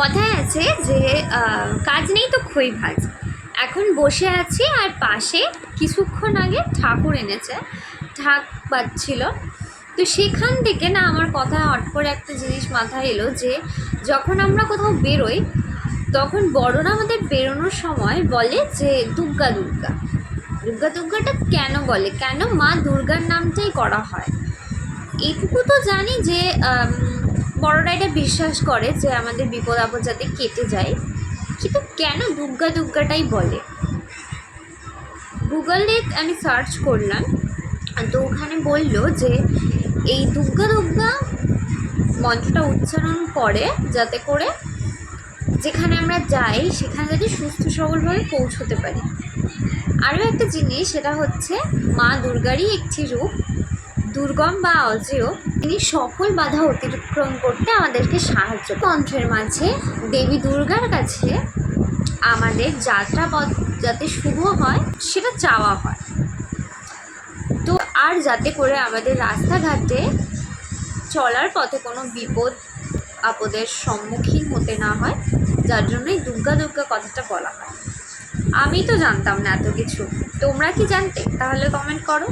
কথায় আছে যে কাজ নেই তো খই ভাজ। এখন বসে আছি আর পাশে কিছুক্ষণ আগে ঠাকুর এনেছে, ঢাক বাজছিল। তো সেখান থেকে না আমার কথা হট করে একটা জিনিস মাথায় এলো যে যখন আমরা কোথাও বেরোই তখন বড়রা আমাদের বেরোনোর সময় বলে যে দুর্গা দুর্গা দুর্গা দুর্গাটা কেন বলে, কেন মা দুর্গার নামটাই করা হয়। এইটুকু তো জানি যে বড়রা এটা বিশ্বাস করে যে আমাদের বিপদ আপদ যাতে কেটে যায়, কিন্তু কেন দুর্গা দুর্গাটাই বলে। গুগলে আমি সার্চ করলাম, তো ওখানে বললো যে এই দুর্গা দুর্গা মন্ত্রটা উচ্চারণ করে যাতে করে যেখানে আমরা যাই সেখানে যাতে সুস্থ সবলভাবে পৌঁছতে পারি। আরও একটা জিনিস, সেটা হচ্ছে মা দুর্গারই একটি রূপ, দুর্গম বা অজেয়, তিনি সকল বাধা অতিক্রম করতে আমাদেরকে সাহায্য। তন্ত্রের মাঝে দেবী দুর্গার কাছে আমাদের যাত্রাপথ যাতে শুভ হয় সেটা চাওয়া হয়, তো আর যাতে করে আমাদের রাস্তাঘাটে চলার পথে কোনো বিপদ আপদের সম্মুখীন হতে না হয়, যার জন্যই দুর্গা দুর্গা কথাটা বলা হয়। আমি তো জানতাম না এত কিছু, তোমরা কি জানতে? তাহলে কমেন্ট করো।